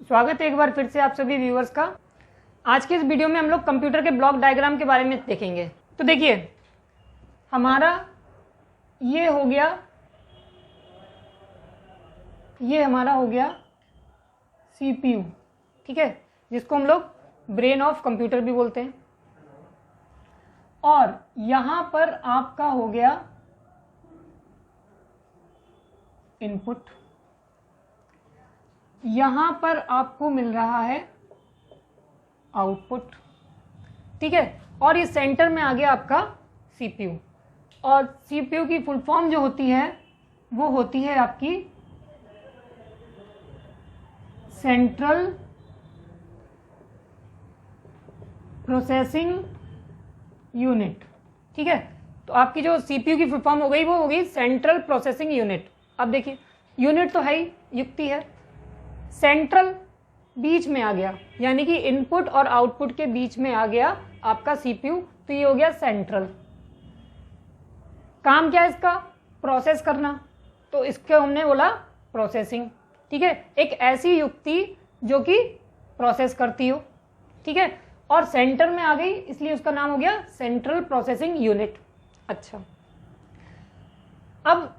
स्वागत है एक बार फिर से आप सभी व्यूअर्स का। आज के इस वीडियो में हम लोग कंप्यूटर के ब्लॉक डायग्राम के बारे में देखेंगे। तो देखिए, हमारा ये हो गया, ये हमारा हो गया सीपीयू, ठीक है, जिसको हम लोग ब्रेन ऑफ कंप्यूटर भी बोलते हैं। और यहां पर आपका हो गया इनपुट, यहां पर आपको मिल रहा है आउटपुट, ठीक है। और ये सेंटर में आ गया आपका सीपीयू। और सीपीयू की फुल फॉर्म जो होती है वो होती है आपकी सेंट्रल प्रोसेसिंग यूनिट, ठीक है। तो आपकी जो सीपीयू की फुल फॉर्म हो गई वो हो गई सेंट्रल प्रोसेसिंग यूनिट। अब देखिए, यूनिट तो है ही, युक्ति है, सेंट्रल बीच में आ गया, यानी कि इनपुट और आउटपुट के बीच में आ गया आपका सीपीयू, तो ये हो गया सेंट्रल। काम क्या है इसका? प्रोसेस करना, तो इसको हमने बोला प्रोसेसिंग, ठीक है। एक ऐसी युक्ति जो कि प्रोसेस करती हो, ठीक है। और सेंटर में आ गई इसलिए उसका नाम हो गया सेंट्रल प्रोसेसिंग यूनिट। अच्छा, अब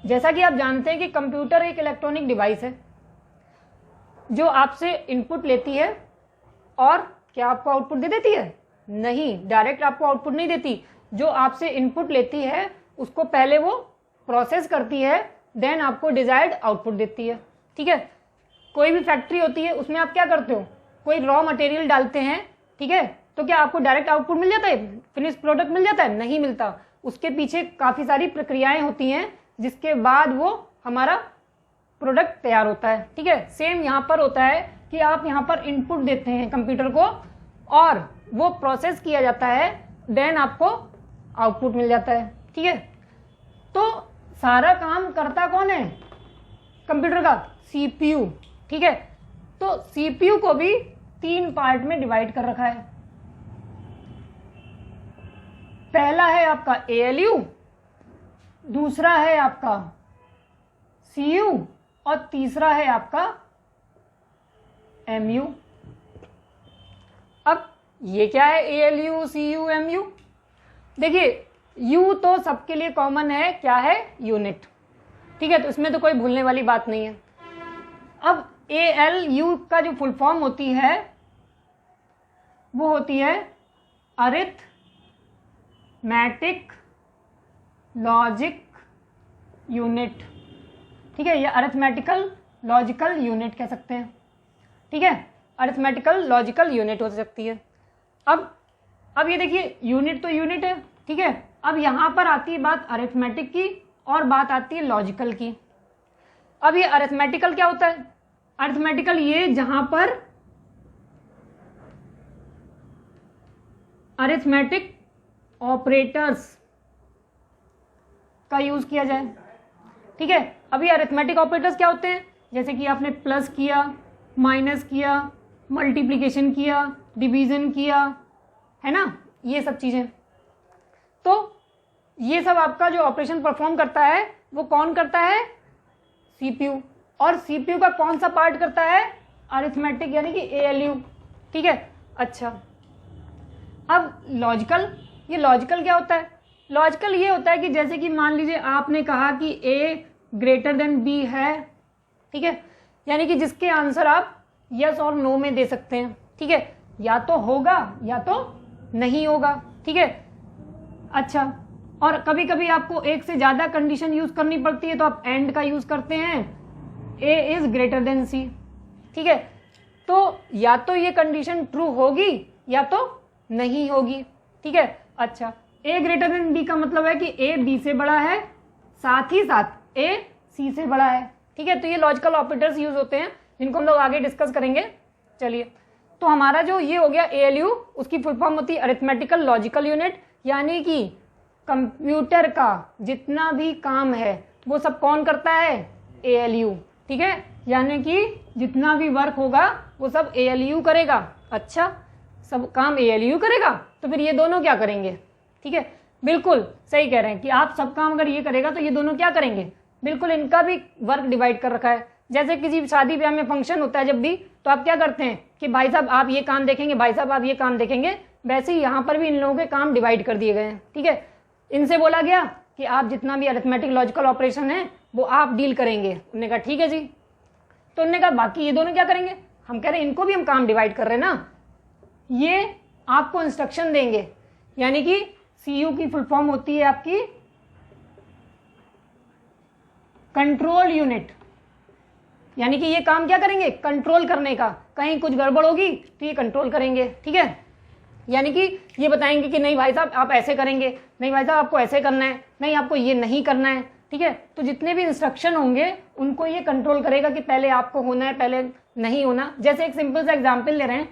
जैसा कि आप जानते हैं कि कंप्यूटर एक इलेक्ट्रॉनिक डिवाइस है जो आपसे इनपुट लेती है और क्या आपको आउटपुट दे देती है? नहीं, डायरेक्ट आपको आउटपुट नहीं देती। जो आपसे इनपुट लेती है उसको पहले वो प्रोसेस करती है, देन आपको डिजायर्ड आउटपुट देती है, ठीक है। कोई भी फैक्ट्री होती है, उसमें आप क्या करते हो? कोई रॉ मटेरियल डालते हैं, ठीक है, तो क्या आपको डायरेक्ट आउटपुट मिल जाता है, फिनिश प्रोडक्ट मिल जाता है? नहीं मिलता। उसके पीछे काफ़ी सारी प्रक्रियाएं होती हैं जिसके बाद वो हमारा प्रोडक्ट तैयार होता है, ठीक है। सेम यहाँ पर होता है कि आप यहाँ पर इनपुट देते हैं कंप्यूटर को और वो प्रोसेस किया जाता है, देन आपको आउटपुट मिल जाता है, ठीक है। तो सारा काम करता कौन है कंप्यूटर का? सीपीयू, ठीक है। तो सीपीयू को भी 3 पार्ट में डिवाइड कर रखा है। पहला है आपका एएलयू, दूसरा है आपका सीयू और तीसरा है आपका एमयू। अब ये क्या है एएलयू, सीयू, एमयू? देखिए, यू तो सबके लिए कॉमन है, क्या है? यूनिट, ठीक है, तो इसमें तो कोई भूलने वाली बात नहीं है। अब एएलयू का जो फुल फॉर्म होती है वो होती है अरिथमेटिक लॉजिक यूनिट, ठीक है, या अरिथमेटिकल लॉजिकल यूनिट कह सकते हैं, ठीक है। अरिथमेटिकल लॉजिकल यूनिट हो सकती है। अब ये देखिए, यूनिट तो यूनिट है, ठीक है। अब यहां पर आती है बात अरिथमेटिक की और बात आती है लॉजिकल की। अब ये अरिथमेटिकल क्या होता है? अरिथमेटिकल ये जहां पर अरिथमेटिक ऑपरेटर्स का यूज किया जाए, ठीक है। अभी अरिथमेटिक ऑपरेटर्स क्या होते हैं? जैसे कि आपने प्लस किया, माइनस किया, मल्टीप्लिकेशन किया, डिवीजन किया, है ना, ये सब चीजें। तो ये सब आपका जो ऑपरेशन परफॉर्म करता है वो कौन करता है? सीपीयू। और सीपीयू का कौन सा पार्ट करता है? अरिथमेटिक, यानी कि एएलयू, ठीक है। अच्छा, अब लॉजिकल, ये लॉजिकल क्या होता है? लॉजिकल ये होता है कि जैसे कि मान लीजिए आपने कहा कि ए ग्रेटर देन बी है, ठीक है, यानी कि जिसके आंसर आप यस और नो में दे सकते हैं, ठीक है, या तो होगा या तो नहीं होगा, ठीक है। अच्छा, और कभी कभी आपको एक से ज्यादा कंडीशन यूज करनी पड़ती है तो आप एंड का यूज करते हैं, ए इज ग्रेटर देन सी, ठीक है। तो या तो ये कंडीशन ट्रू होगी या तो नहीं होगी, ठीक है। अच्छा, ए ग्रेटर देन बी का मतलब है कि ए बी से बड़ा है, साथ ही साथ ए सी से बड़ा है, ठीक है। तो ये लॉजिकल ऑपरेटर्स यूज होते हैं जिनको हम लोग आगे डिस्कस करेंगे। चलिए, तो हमारा जो ये हो गया एएलयू, उसकी फुल फॉर्म होती है अरिथमेटिकल लॉजिकल यूनिट, यानी कि कंप्यूटर का जितना भी काम है वो सब कौन करता है? एएलयू, ठीक है, यानी कि जितना भी वर्क होगा वो सब एएलयू करेगा। अच्छा, सब काम एएलयू करेगा तो फिर ये दोनों क्या करेंगे? ठीक है, बिल्कुल सही कह रहे हैं कि आप सब काम अगर ये करेगा तो ये दोनों क्या करेंगे? बिल्कुल, इनका भी वर्क डिवाइड कर रखा है। जैसे किसी शादी ब्याह में फंक्शन होता है जब भी, तो आप क्या करते हैं कि भाई साहब आप ये काम देखेंगे, भाई साहब आप ये काम देखेंगे, वैसे ही यहाँ पर भी इन लोगों के काम डिवाइड कर दिए गए हैं। ठीक है, इनसे बोला गया कि आप जितना भी अरिथमेटिक लॉजिकल ऑपरेशन है वो आप डील करेंगे। उन्होंने कहा ठीक है जी। तो उन्होंने कहा बाकी ये दोनों क्या करेंगे? हम कह रहे हैं इनको भी हम काम डिवाइड कर रहे हैं ना, ये आपको इंस्ट्रक्शन देंगे। यानी कि CU की फुल फॉर्म होती है आपकी कंट्रोल यूनिट। यानी कि ये काम क्या करेंगे? कंट्रोल करने का। कहीं कुछ गड़बड़ होगी तो ये कंट्रोल करेंगे। ठीक है, यानी कि ये बताएंगे कि नहीं भाई साहब आप ऐसे करेंगे, नहीं भाई साहब आपको ऐसे करना है, नहीं आपको ये नहीं करना है। ठीक है, तो जितने भी इंस्ट्रक्शन होंगे उनको ये कंट्रोल करेगा कि पहले आपको होना है, पहले नहीं होना। जैसे एक सिंपल सा एग्जाम्पल ले रहे हैं,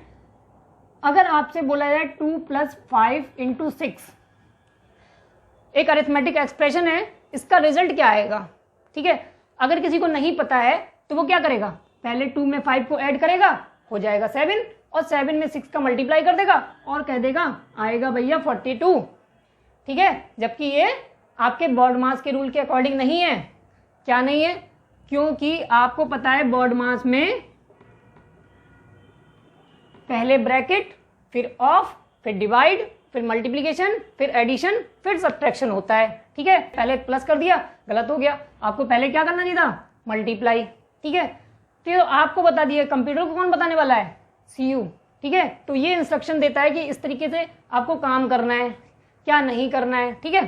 अगर आपसे बोला जाए 2 + 5 × 6 एक अरिथमेटिक एक्सप्रेशन है, इसका रिजल्ट क्या आएगा? ठीक है, अगर किसी को नहीं पता है तो वो क्या करेगा? पहले 2 में 5 को ऐड करेगा, हो जाएगा 7, और 7 में 6 का मल्टीप्लाई कर देगा और कह देगा आएगा भैया 42। ठीक है, जबकि ये आपके बॉड मास के रूल के अकॉर्डिंग नहीं है। क्या नहीं है? क्योंकि आपको पता है बॉड मास में पहले ब्रैकेट, फिर ऑफ, फिर डिवाइड, फिर मल्टीप्लीकेशन, फिर एडिशन, फिर सब्ट्रैक्शन होता है। ठीक है, पहले प्लस कर दिया, गलत हो गया, आपको पहले क्या करना नहीं था? मल्टीप्लाई। ठीक है, तो आपको बता दिया। कंप्यूटर को कौन बताने वाला है? CU। ठीक है, तो ये इंस्ट्रक्शन देता है कि इस तरीके से आपको काम करना है, क्या नहीं करना है। ठीक है,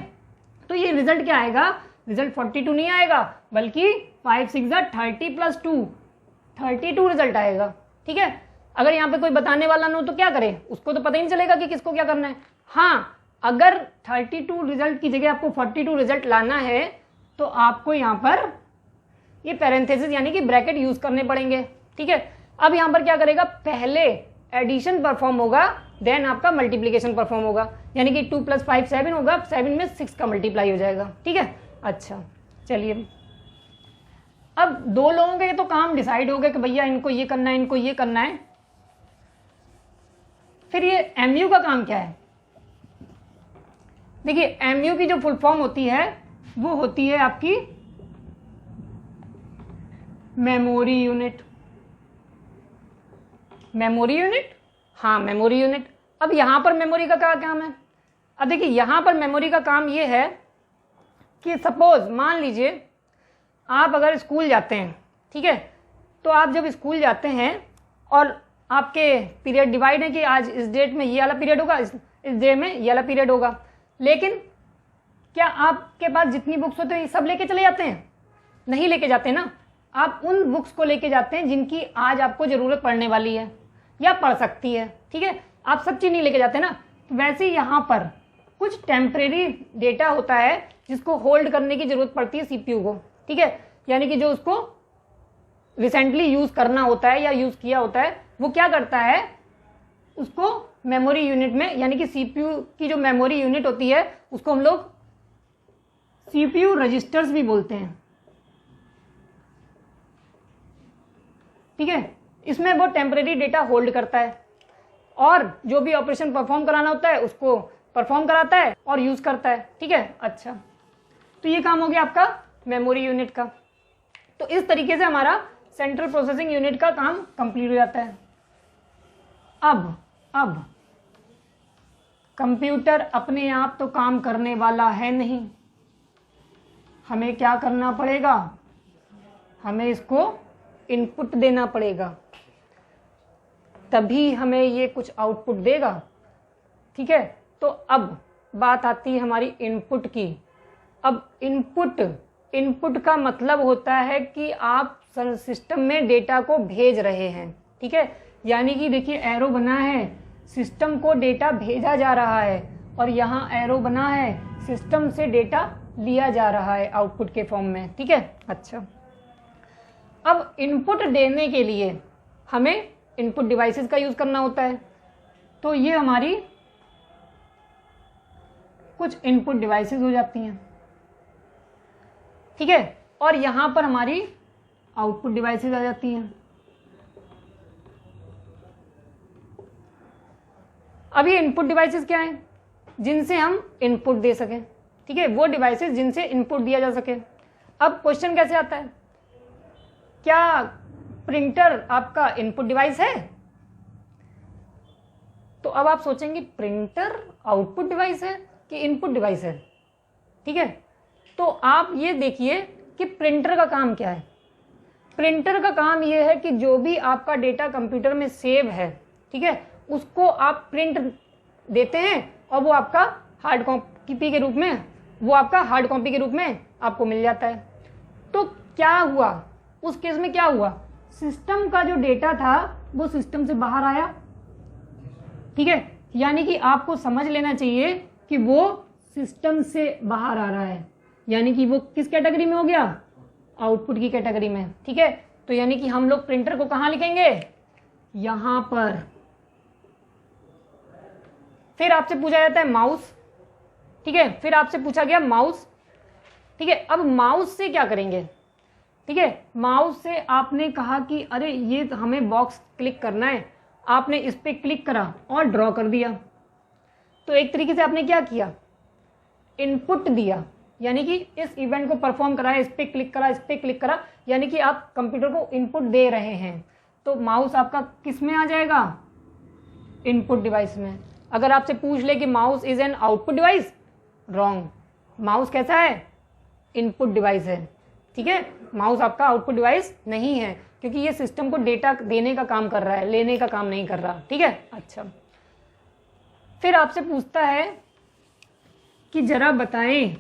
तो ये रिजल्ट क्या आएगा? रिजल्ट 42 नहीं आएगा, बल्कि 5 × 6 = 30 + 2 32 रिजल्ट आएगा। ठीक है, अगर यहाँ पे कोई बताने वाला ना हो तो क्या करे? उसको तो पता ही नहीं चलेगा कि किसको क्या करना है। हाँ, अगर 32 रिजल्ट की जगह आपको 42 रिजल्ट लाना है तो आपको यहाँ पर ये पैरेंथेसिस यानी कि ब्रैकेट यूज करने पड़ेंगे। ठीक है, अब यहाँ पर क्या करेगा? पहले एडिशन परफॉर्म होगा, देन आपका मल्टीप्लीकेशन परफॉर्म होगा। यानी कि 2 + 5 7 होगा, 7 में 6 का मल्टीप्लाई हो जाएगा। ठीक है, अच्छा चलिए, अब दो लोगों के तो काम डिसाइड हो गए कि भैया इनको ये करना है, इनको ये करना है। फिर ये MU का काम क्या है? देखिए, MU की जो फुल फॉर्म होती है वो होती है आपकी मेमोरी यूनिट। मेमोरी यूनिट, हाँ मेमोरी यूनिट। अब यहां पर मेमोरी का क्या काम है? अब देखिए, यहां पर मेमोरी का काम ये है कि सपोज मान लीजिए आप अगर स्कूल जाते हैं, ठीक है, तो आप जब स्कूल जाते हैं और आपके पीरियड डिवाइड है कि आज इस डेट में ये वाला पीरियड होगा, इस डे में ये वाला पीरियड होगा, लेकिन क्या आपके पास जितनी बुक्स होती है सब लेके चले जाते हैं? नहीं लेके जाते ना। आप उन बुक्स को लेके जाते हैं जिनकी आज आपको ज़रूरत पड़ने वाली है या पड़ सकती है। ठीक है, आप सब चीज़ नहीं लेके जाते ना। वैसे यहाँ पर कुछ टेम्परेरी डेटा होता है जिसको होल्ड करने की ज़रूरत पड़ती है CPU को। ठीक है, यानी कि जो उसको रिसेंटली यूज़ करना होता है या यूज़ किया होता है, वो क्या करता है? उसको मेमोरी यूनिट में, यानी कि CPU की जो मेमोरी यूनिट होती है उसको हम लोग CPU रजिस्टर्स भी बोलते हैं। ठीक है, इसमें वो टेम्परेरी डेटा होल्ड करता है और जो भी ऑपरेशन परफॉर्म कराना होता है उसको परफॉर्म कराता है और यूज करता है। ठीक है, अच्छा, तो ये काम हो गया आपका मेमोरी यूनिट का। तो इस तरीके से हमारा सेंट्रल प्रोसेसिंग यूनिट का काम कंप्लीट हो जाता है। अब कंप्यूटर अपने आप तो काम करने वाला है नहीं, हमें क्या करना पड़ेगा? हमें इसको इनपुट देना पड़ेगा, तभी हमें ये कुछ आउटपुट देगा। ठीक है, तो अब बात आती है हमारी इनपुट की। अब इनपुट का मतलब होता है कि आप सिस्टम में डेटा को भेज रहे हैं। ठीक है, यानी कि देखिए एरो बना है, सिस्टम को डेटा भेजा जा रहा है, और यहाँ एरो बना है, सिस्टम से डेटा लिया जा रहा है आउटपुट के फॉर्म में। ठीक है, अच्छा, अब इनपुट देने के लिए हमें इनपुट डिवाइसेस का यूज़ करना होता है। तो ये हमारी कुछ इनपुट डिवाइसेस हो जाती हैं। ठीक है, और यहाँ पर हमारी आउटपुट डिवाइसेस आ जाती हैं। अब ये इनपुट डिवाइसेस क्या हैं? जिनसे हम इनपुट दे सकें। ठीक है, वो डिवाइसेस जिनसे इनपुट दिया जा सके। अब क्वेश्चन कैसे आता है? क्या प्रिंटर आपका इनपुट डिवाइस है? तो अब आप सोचेंगे प्रिंटर आउटपुट डिवाइस है कि इनपुट डिवाइस है? ठीक है, तो आप ये देखिए कि प्रिंटर का काम क्या है। प्रिंटर का काम ये है कि जो भी आपका डेटा कंप्यूटर में सेव है, ठीक है, उसको आप प्रिंट देते हैं और वो आपका हार्ड कॉपी के रूप में, आपको मिल जाता है। तो क्या हुआ उस केस में? क्या हुआ, सिस्टम का जो डेटा था वो सिस्टम से बाहर आया। ठीक है, यानी कि आपको समझ लेना चाहिए कि वो सिस्टम से बाहर आ रहा है, यानी कि वो किस कैटेगरी में हो गया? आउटपुट की कैटेगरी में। ठीक है, तो यानी कि हम लोग प्रिंटर को कहां लिखेंगे? यहां पर। फिर आपसे पूछा जाता है माउस। ठीक है, फिर आपसे पूछा गया माउस। ठीक है, अब माउस से क्या करेंगे? ठीक है, माउस से आपने कहा कि अरे ये हमें बॉक्स क्लिक करना है, आपने इस पे क्लिक करा और ड्रॉ कर दिया। तो एक तरीके से आपने क्या किया? इनपुट दिया, यानी कि इस इवेंट को परफॉर्म करा, इस पे क्लिक करा, इस पे क्लिक करा, यानी कि आप कंप्यूटर को इनपुट दे रहे हैं। तो माउस आपका किस में आ जाएगा? इनपुट डिवाइस में। अगर आपसे पूछ ले कि mouse is an output device, wrong. Mouse कैसा है? इनपुट डिवाइस है। ठीक है, माउस आपका आउटपुट डिवाइस नहीं है, क्योंकि ये सिस्टम को डेटा देने का काम कर रहा है, लेने का काम नहीं कर रहा। ठीक है, अच्छा। फिर आपसे पूछता है कि जरा बताएं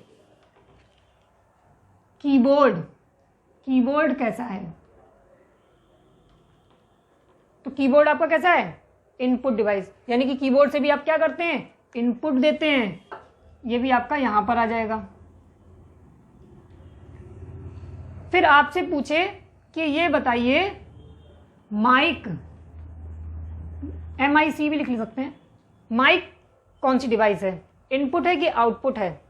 कीबोर्ड कैसा है? तो कीबोर्ड आपका कैसा है? इनपुट डिवाइस, यानी कि कीबोर्ड से भी आप क्या करते हैं? इनपुट देते हैं। ये भी आपका यहां पर आ जाएगा। फिर आपसे पूछे कि ये बताइए माइक, MIC भी लिख सकते हैं, माइक कौन सी डिवाइस है? इनपुट है कि आउटपुट है?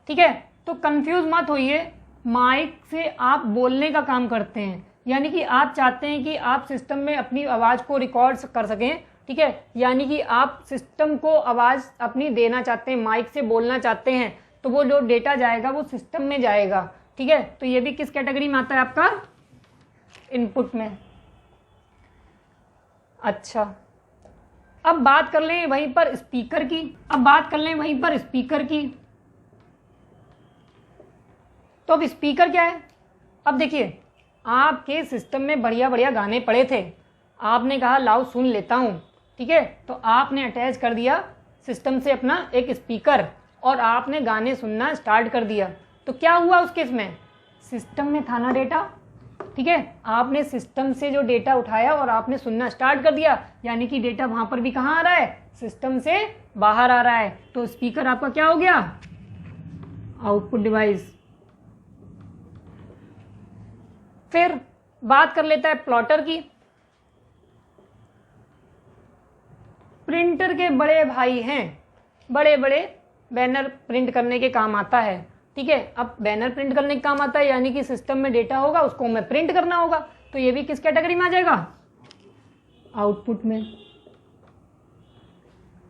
ठीक है, तो कंफ्यूज मत होइए, माइक से आप बोलने का काम करते हैं, यानी कि आप चाहते हैं कि आप सिस्टम में अपनी आवाज़ को रिकॉर्ड कर सकें। ठीक है, यानी कि आप सिस्टम को आवाज़ अपनी देना चाहते हैं, माइक से बोलना चाहते हैं, तो वो जो डेटा जाएगा वो सिस्टम में जाएगा। ठीक है, तो ये भी किस कैटेगरी में आता है आपका? इनपुट में। अच्छा, अब बात कर लें वहीं पर स्पीकर की। तो अब स्पीकर क्या है? अब देखिए, आपके सिस्टम में बढ़िया बढ़िया गाने पड़े थे, आपने कहा लाओ सुन लेता हूं। ठीक है, तो आपने अटैच कर दिया सिस्टम से अपना एक स्पीकर और आपने गाने सुनना स्टार्ट कर दिया। तो क्या हुआ उस केस में? सिस्टम में था ना डेटा। ठीक है, आपने सिस्टम से जो डेटा उठाया और आपने सुनना स्टार्ट कर दिया, यानी कि डेटा वहां पर भी कहां आ रहा है? सिस्टम से बाहर आ रहा है। तो स्पीकर आपका क्या हो गया? Output device. फिर बात कर लेता है प्लॉटर की। प्रिंटर के बड़े भाई हैं, बड़े बड़े बैनर प्रिंट करने के काम आता है। ठीक है, अब बैनर प्रिंट करने के काम आता है, यानी कि सिस्टम में डेटा होगा, उसको हमें प्रिंट करना होगा। तो ये भी किस कैटेगरी में आ जाएगा? आउटपुट में।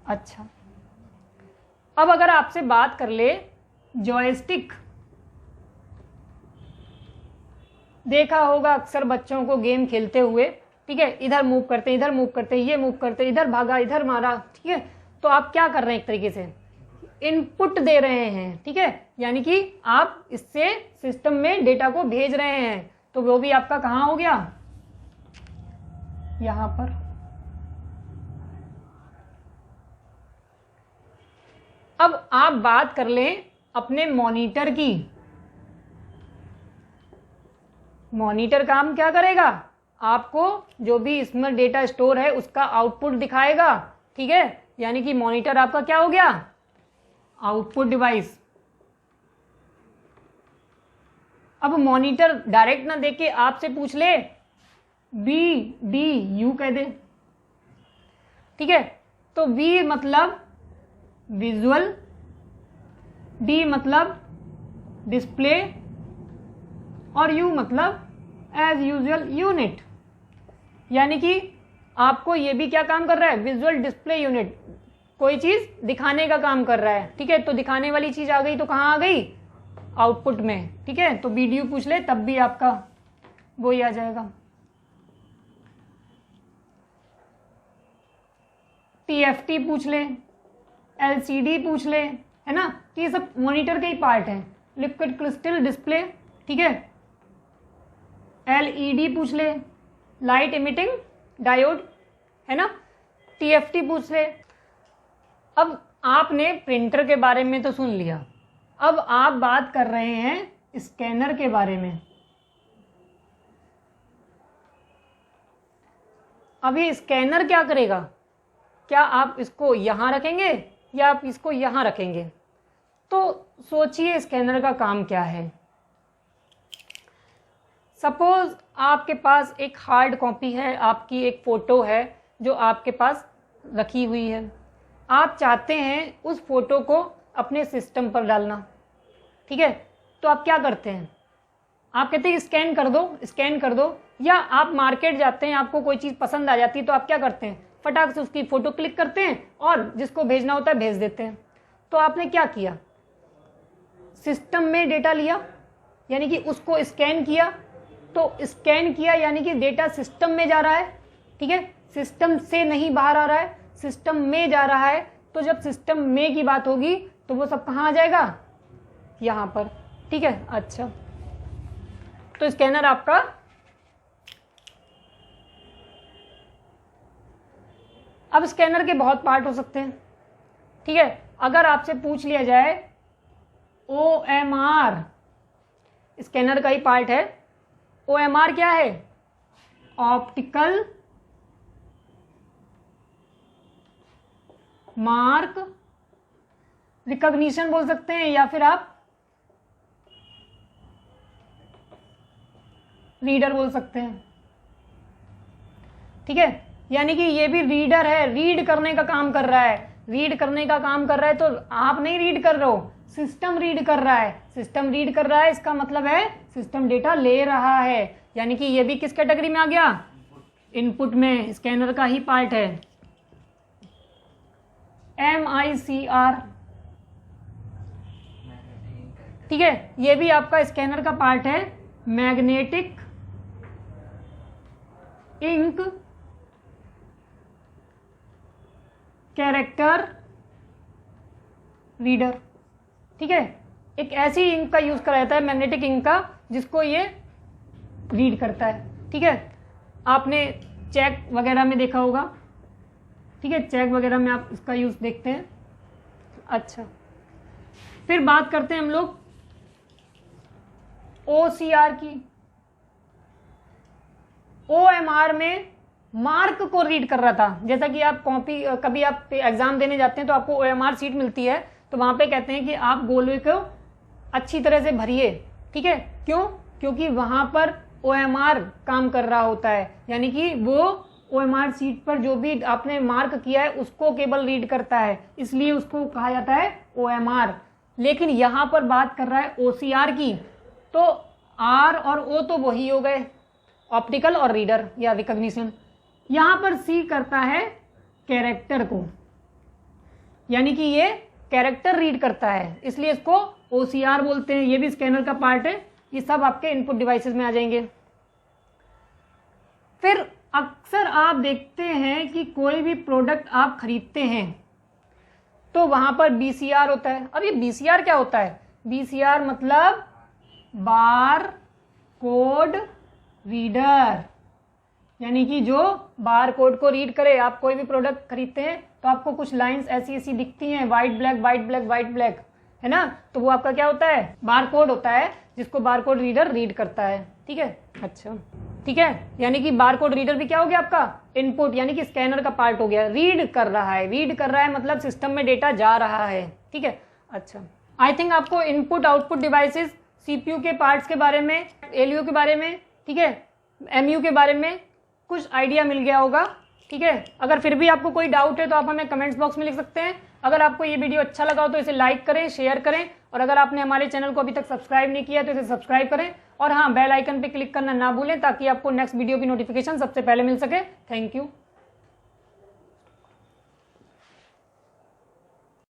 अच्छा, अब अगर आपसे बात कर ले जॉयस्टिक, देखा होगा अक्सर बच्चों को गेम खेलते हुए। ठीक है, इधर मूव करते, इधर मूव करते, ये मूव करते, इधर भागा, इधर मारा। ठीक है, तो आप क्या कर रहे हैं? एक तरीके से इनपुट दे रहे हैं। ठीक है, यानी कि आप इससे सिस्टम में डेटा को भेज रहे हैं, तो वो भी आपका कहां हो गया? यहां पर। अब आप बात कर लें अपने मॉनिटर की। मॉनिटर काम क्या करेगा? आपको जो भी इसमें डेटा स्टोर है उसका आउटपुट दिखाएगा। ठीक है, यानी कि मॉनिटर आपका क्या हो गया? Output device. अब मॉनिटर डायरेक्ट ना देके आपसे पूछ ले VDU कह दे। ठीक है, तो V मतलब विजुअल, D मतलब डिस्प्ले और U मतलब एज यूजुअल यूनिट, यानी कि आपको ये भी क्या काम कर रहा है? विजुअल डिस्प्ले यूनिट, कोई चीज दिखाने का काम कर रहा है। ठीक है, तो दिखाने वाली चीज आ गई तो कहाँ आ गई? आउटपुट में। ठीक है, तो VDU पूछ ले तब भी आपका वो ही आ जाएगा। TFT पूछ ले, LCD पूछ ले, है ना, तो ये सब मॉनिटर के ही पार्ट हैं। लिक्विड क्रिस्टल डिस्प्ले, ठीक है, LED पूछ ले, लाइट इमिटिंग डायोड, है ना, TFT पूछ ले। अब आपने प्रिंटर के बारे में तो सुन लिया, अब आप बात कर रहे हैं स्कैनर के बारे में। अब ये स्कैनर क्या करेगा? क्या आप इसको यहाँ रखेंगे या आप इसको यहाँ रखेंगे? तो सोचिए स्कैनर का काम क्या है। सपोज आपके पास एक हार्ड कॉपी है, आपकी एक फ़ोटो है जो आपके पास रखी हुई है, आप चाहते हैं उस फोटो को अपने सिस्टम पर डालना, ठीक है, तो आप क्या करते हैं? आप कहते हैं स्कैन कर दो, स्कैन कर दो। या आप मार्केट जाते हैं, आपको कोई चीज़ पसंद आ जाती है तो आप क्या करते हैं? फटाक से उसकी फ़ोटो क्लिक करते हैं और जिसको भेजना होता है भेज देते हैं। तो आपने क्या किया? सिस्टम में डेटा लिया, यानी कि उसको स्कैन किया। तो स्कैन किया यानी कि डेटा सिस्टम में जा रहा है, ठीक है, सिस्टम से नहीं बाहर आ रहा है, सिस्टम में जा रहा है। तो जब सिस्टम में की बात होगी तो वो सब कहाँ आ जाएगा? यहाँ पर, ठीक है। अच्छा, तो स्कैनर आपका अब स्कैनर के बहुत पार्ट हो सकते हैं, ठीक है। अगर आपसे पूछ लिया जाए OMR स्कैनर का ही पार्ट है। OMR क्या है? ऑप्टिकल मार्क रिकॉग्निशन बोल सकते हैं, या फिर आप रीडर बोल सकते हैं, ठीक है। यानी कि ये भी रीडर है, रीड करने का काम कर रहा है, रीड करने का काम कर रहा है। तो आप नहीं रीड कर रहे हो, सिस्टम रीड कर रहा है, सिस्टम रीड कर रहा है, इसका मतलब है सिस्टम डेटा ले रहा है। यानी कि ये भी किस कैटेगरी में आ गया? इनपुट में, स्कैनर का ही पार्ट है। MICR, ठीक है, ये भी आपका स्कैनर का पार्ट है। मैग्नेटिक इंक कैरेक्टर रीडर, ठीक है। एक ऐसी इंक का यूज करा जाता है, मैग्नेटिक इंक का, जिसको ये रीड करता है, ठीक है। आपने चेक वगैरह में देखा होगा, ठीक है, चेक वगैरह में आप इसका यूज देखते हैं। अच्छा, फिर बात करते हैं हम लोग OCR की। OMR में मार्क को रीड कर रहा था। जैसा कि आप कभी आप एग्जाम देने जाते हैं तो आपको OMR सीट मिलती है, तो वहां पे कहते हैं कि आप गोले को अच्छी तरह से भरिए, ठीक है। क्यों? क्योंकि वहां पर OMR काम कर रहा होता है, यानी कि वो OMR सीट पर जो भी आपने मार्क किया है उसको केवल रीड करता है, इसलिए उसको कहा जाता है OMR। लेकिन यहां पर बात कर रहा है OCR की, तो R और O तो वही हो गए, ऑप्टिकल और रीडर या रिकॉग्निशन। यहां पर C करता है कैरेक्टर को, यानी कि ये कैरेक्टर रीड करता है, इसलिए इसको OCR बोलते हैं। ये भी स्कैनर का पार्ट है। ये सब आपके इनपुट डिवाइसेस में आ जाएंगे। फिर अक्सर आप देखते हैं कि कोई भी प्रोडक्ट आप खरीदते हैं तो वहां पर BCR होता है। अब ये BCR क्या होता है? BCR मतलब बार कोड रीडर, यानी कि जो बार कोड को रीड करे। आप कोई भी प्रोडक्ट खरीदते हैं तो आपको कुछ लाइंस ऐसी ऐसी दिखती हैं, white black white black white black, है ना, तो वो आपका क्या होता है? बार कोड होता है, जिसको बार कोड रीडर रीड करता है, ठीक है। अच्छा, ठीक है, यानी कि बार कोड रीडर भी क्या हो गया आपका? इनपुट, यानी कि स्कैनर का पार्ट हो गया। रीड कर रहा है, रीड कर रहा है मतलब सिस्टम में डेटा जा रहा है, ठीक है। अच्छा, आई थिंक आपको इनपुट आउटपुट डिवाइसेस, CPU के पार्ट्स के बारे में, LU के बारे में, ठीक है, MU के बारे में कुछ आइडिया मिल गया होगा, ठीक है। अगर फिर भी आपको कोई डाउट है तो आप हमें कमेंट्स बॉक्स में लिख सकते हैं। अगर आपको ये वीडियो अच्छा लगा हो तो इसे लाइक करें, शेयर करें, और अगर आपने हमारे चैनल को अभी तक सब्सक्राइब नहीं किया तो इसे सब्सक्राइब करें, और हाँ, बेल आइकन पे क्लिक करना ना भूलें ताकि आपको नेक्स्ट वीडियो की नोटिफिकेशन सबसे पहले मिल सके। Thank you.